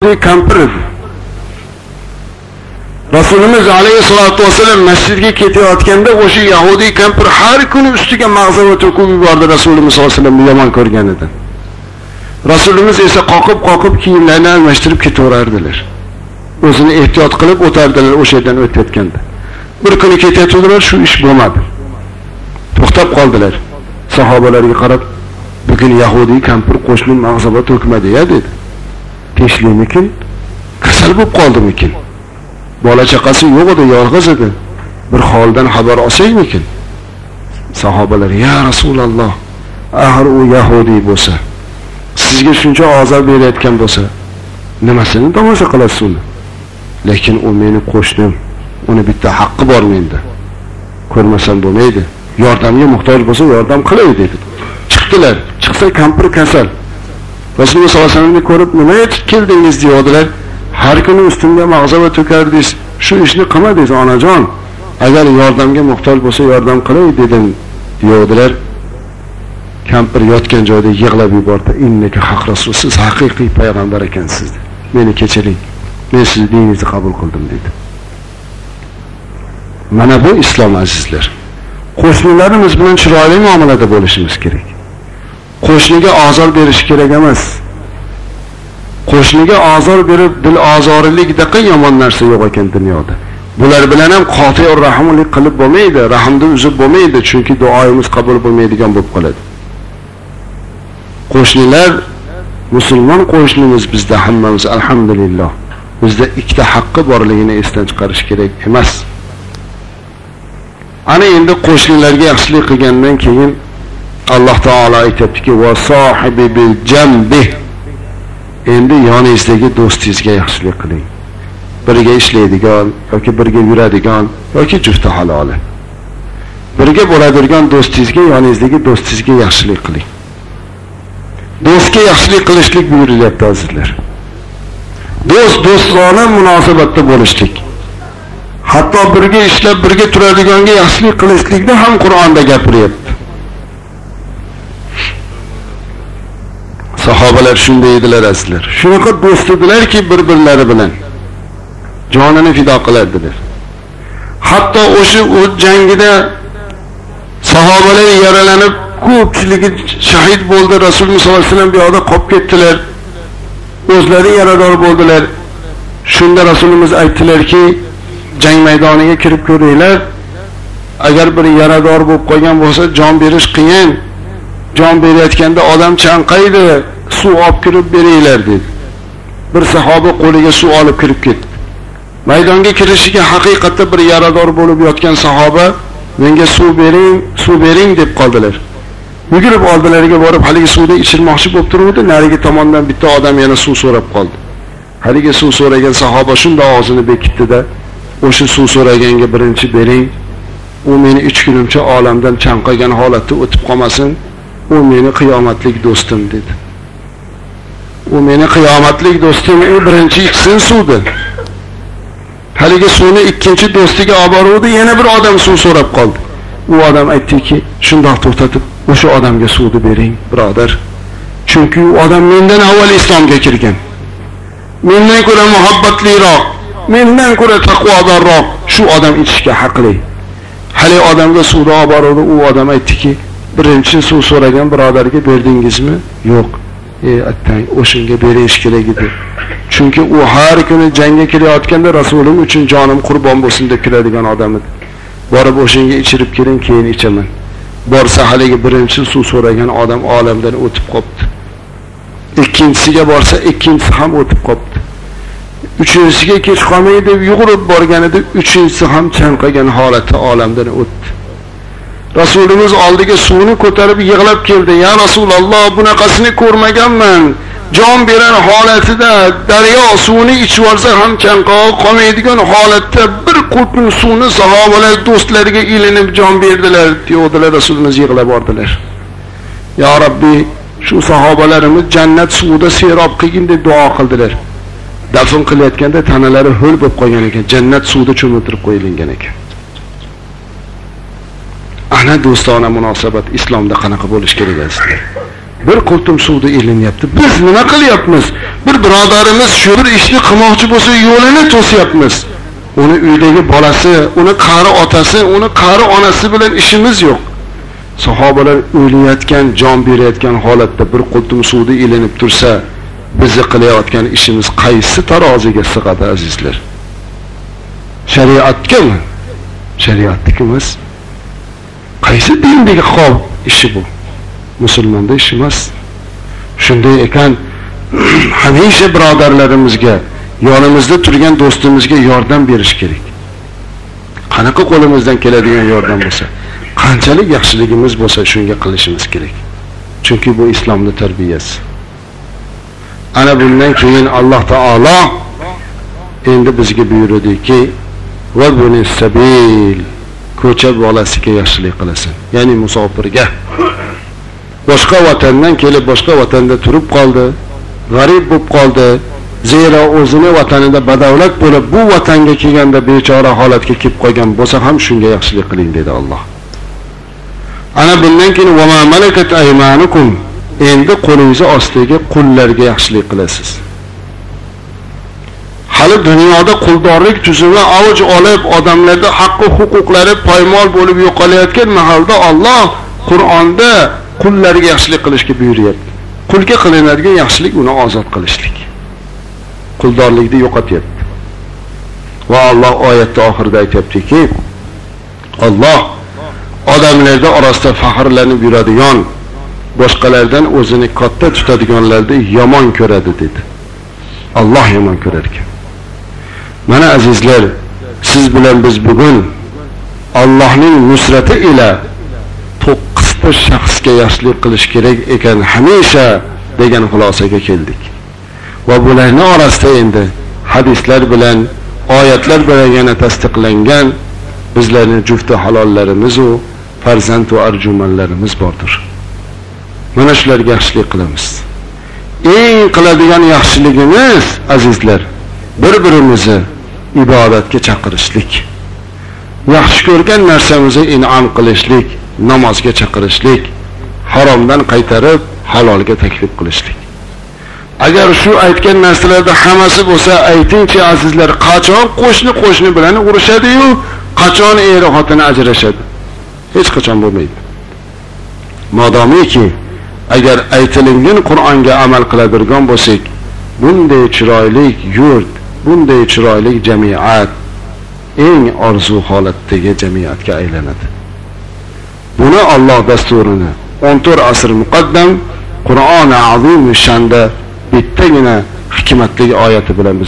kampir edi. Rasulimiz alayhissalatu vassalam masjidga ketayotganda o'sha Yahudiy kampir har kuni ustiga mag'zava to'kib yubordi Rasulimiz sollallohu alayhi vasallam yomon ko'rganidan. Rasulimiz esa qoqib kiyimlarini almashtirib ketaverardilar. O'zini ehtiyot qilib o'tardilar o'sha yerdan o'tayotganda. Bir kuni ketayotdilar, shu ish bo'lmadi. To'xtab qoldilar. Sahobalarga qarab, "Bugun Yahudiy kampir qo'shnim mag'zava to'kmadi-ya" dedi. Tinchlikmikin? Kasal bo'lib qoldimikin? Bola chaqasi yo'q edi, yolg'iz edi. Bir holdan xabar olsaymikin? Sahobalar: "Ya Rasululloh, axir u Yahudiy bo'lsa, sizga shuncha azob berayotgan bo'lsa, nimasini tomosha qilasiz uni? Lekin u meni qo'shnim, uni bitta haqqi bor menda. Ko'rmasam bo'lmaydi. Yordamga muhtoj bo'lsa yordam qilay" dedi. Chiqdilar. Chiqsa kampir kasal. Rasululloh sollallohu alayhi vasallamni ko'rib, "Nima yetib keldingiz?" deydilar. "Har kuni ustimga mag'zava to'kardingiz. Shu ishni qilmadingiz, onajon. Agar yordamga muhtoj bo'lsa yordam qilay" dedim, deydilar. Kampir yotgan joyda yig'lab yubordi. "Innaka haq rasul, siz haqiqiy payg'ambar ekansiz. Meni kechiring. Men sizni diningizni qabul qildim" dedi. Mana bu islom azizlar. Qo'shnilarimiz bilan chiroyli muomalada bo'lishimiz kerak. Qo'shniga ozor berish kerak emas. Qo'shniga ozor berib dil ozorlikdaqa yomon narsa yo'q ekan dunyoda. Bular bilan ham qoti'ur rahmlik qilib bo'lmaydi, rahmni uzib bo'lmaydi, chunki duoyimiz qabul bo'lmaydigan bo'lib qoladi. Qo'shnilar musulmon qo'shnimiz bizda hammamiz alhamdulillah. Bizda ikkita haqqi borligini esdan chiqarish kerak emas. Ana endi qo'shnilarga yaxshilik qilgandan keyin Alloh taolo aytibdiki: "Va sohibi bil jambi." Endi yoningizdagi do'stingizga yaxshilik qiling. Birga ishlaydigan yoki birga yuradigan yoki jufti haloli. Birga bo'ladigan do'stingizga, yoningizdagi do'stingizga yaxshilik qiling. Do'stga yaxshilik qilishlik buyurilyapti azizlar. Do'stona munosabatda bo'lishlik. Hatto birga ishlab, birga turadiganga yaxshilik qilishlikni ham Qur'onda gapiryapti. Sahobalar shunday edilar azizlar. Shunaqa do'st edilarki bir-birlari bilan jonini fido qilardilar. Hatto o'sha jangida sahobalar yaralanib, ko'pchiligi shahid bo'ldi. Rasululloh sollallohu alayhi vasallam bu yoqda qolib ketdilar. O'zlari yarador bo'ldilar. Shunda Rasulimiz aytdilarki, jang maydoniga kirib ko'ringlar. Agar bir yarador bo'lib qolgan bo'lsa, jon berish qiyin. Jon berayotganda odam chanqaydi, suv olib kirib beringlar dedi. Bir sahoba qo'liga suv olib kirib ketdi. Maydonga kirishiga haqiqatda bir yarador bo'lib yotgan sahoba, "Menga suv bering" deb qoldilar. Yugurib oldilariga borib, haligi suvni ichirmoqchi bo'lib turuvdi, narigi tomondan bitta odam yana suv so'rab qoldi. Haligi suv so'ragan sahoba shunda og'zini bekitdi-da, "O'sha suv so'raganga birinchi bering. U meni 3 kunimcha olamdan chanqagan holatda o'tib qolmasin. U meni qiyomatlik do'stim" dedi. "U meni qiyomatlik do'stim, u birinchi ichsin suvni." Haligi suvni ikkinchi do'stiga olib boruvdi, yana bir odam suv so'rab qoldi. U odam aytdiki, shundoq to'xtatib, "O'sha odamga suvni bering, birodar. Chunki u odam mendan avval islomga kirgan. Mendan ko'ra muhabbatliroq, mendan ko'ra taqvodorroq. Shu odam ichishga haqli." Hali odamga suvni olib boruvdi, u odam aytdiki, "Birinchi suv so'ragan birodarga berdingizmi?" "Yo'q." Attang, o'shunga berish kerak edi. Chunki u har kuni jangga kirayotganda Rasulim uchun jonim qurbon bo'lsin deb kiradigan odam edi. Borib o'shunga ichirib kiring, keyin ichaman. Borsa haligi birinchi suv so'ragan odam olamdan o'tib qopti. Ikkinchisiga borsa ikkinchisi ham o'tib qopti. Uchinchisiga kech qolmay deb yugurib borganida uchinchisi ham chanqagan holatda olamdan o'tdi. Rasulimiz oldiga suvni ko'tarib yig'lab keldi. "Ya Rasululloh, bunaqasini ko'rmaganman. Jon berar holatida daryo suvini ichib olsa ham chanqoq qolmaydigan holatda bir qutun suvni sahobalar do'stlariga ilinib jon berdilar" deydilar. Rasulimiz yig'lab bordilar. "Ya Rabbi, shu sahobalarimiz jannat suvida serob qilgin" deb duo qildilar. Dafn qilayotganda tanalari ho'l bo'lib qolgan ekan, jannat suvida cho'miltirib qo'yilgan ekan. Ana do'stona munosabat islomda qanaqa bo'lish kerak azizlar. bir qultum suvda ilinyapti. Biz nima qilyapmiz? Bir birodarimiz shu bir ishni qilmoqchi bo'lsa, yo'lini to'syapmiz. Uni uydagi bolasi, uni qari otasi, uni qari onasi bilan ishimiz yo'q. Sahobalar o'layotgan, jon berayotgan holatda bir qultum suvda ilinib tursa, bizni qilayotgan ishimiz qaysi taroziga sig'adi azizlar? Shariatgami? Shariatnikimiz? Qaysi dindagi qov ishi bu? Musulmonda ish emas. Shunday ekan, hamisha birodarlarimizga, yonimizda turgan do'stimizga yordam berish kerak. Qanaqa qo'limizdan keladigan yordam bo'lsa, qanchalik yaxshiligimiz bo'lsa, shunga qilishimiz kerak. Chunki bu islomning tarbiyasi. Ana bundan keyin Alloh taolo endi bizga buyurdiki, va bunis sabil, ko'cha bolasiga yaxshilik qilasan. Ya'ni musofirga. Boshqa vatandan kelib, boshqa vatanda turib qoldi, g'arib bo'lib qoldi. Zero o'zini vatanida badavlat bo'lib, bu vatanga kelganda bechora holatga kelib qolgan bo'lsa ham shunga yaxshilik qiling dedi Alloh. Ana bundan keyin va ma malakat aymanukum, endi qo'lingiz ostiga qullarga yaxshilik qilasiz. Hali dunyoda quldorlik tuzumi avj olib, odamlarda haqqi huquqlari poymol bo'lib yo'qolayotgan mahalda Alloh Qur'onda qullarga yaxshilik qilishga buyuryapti. Qulga qilinadigan yaxshilik uni ozod qilishlik. Quldorlikni yo'qotyapti. Va Alloh oyatda oxirida aytayaptiki, Alloh odamlarda orasida faxrlanib yuradigan, boshqalardan o'zini katta tutadiganlarni yomon ko'radi dedi. Alloh yomon ko'rar ekan. Mana azizlar, siz bilan biz bugun Allohning nusrati ila 9 ta shaxsga yaxshilik qilish kerak ekan hamisha degan xulosaga keldik. Va bularning orasida endi hadislar bilan, oyatlar bilan yana tasdiqlangan bizlarning jufti halollarimiz va farzand va arjumanlarimiz bordir. Mana shularga yaxshilik qilamiz. Eng qiladigan yaxshiligimiz azizlar, bir-birimizni ibodatga chaqirishlik. Yaxshi ko'rgan narsamizni in'om qilishlik, namozga chaqirishlik, haromdan qaytarib halolga taklif qilishlik. Agar shu aytgan narsalarda hammasi bo'lsa, aytingchi azizlar, qachon qo'shni bilan urushadi-yu, qachon er xotin ajrashadi? Hech qachon bo'lmaydi. Modomiki agar aytilingan Qur'onga amal qiladigan bo'lsak, bunday chiroyli yurt, bunday chiroyli jamiyat eng orzu holatdagi jamiyatga aylanadi. Buni Alloh dasturini 14 asr muqaddam Qur'oni azim shanda bittagina hikmatli oyati bilan bizga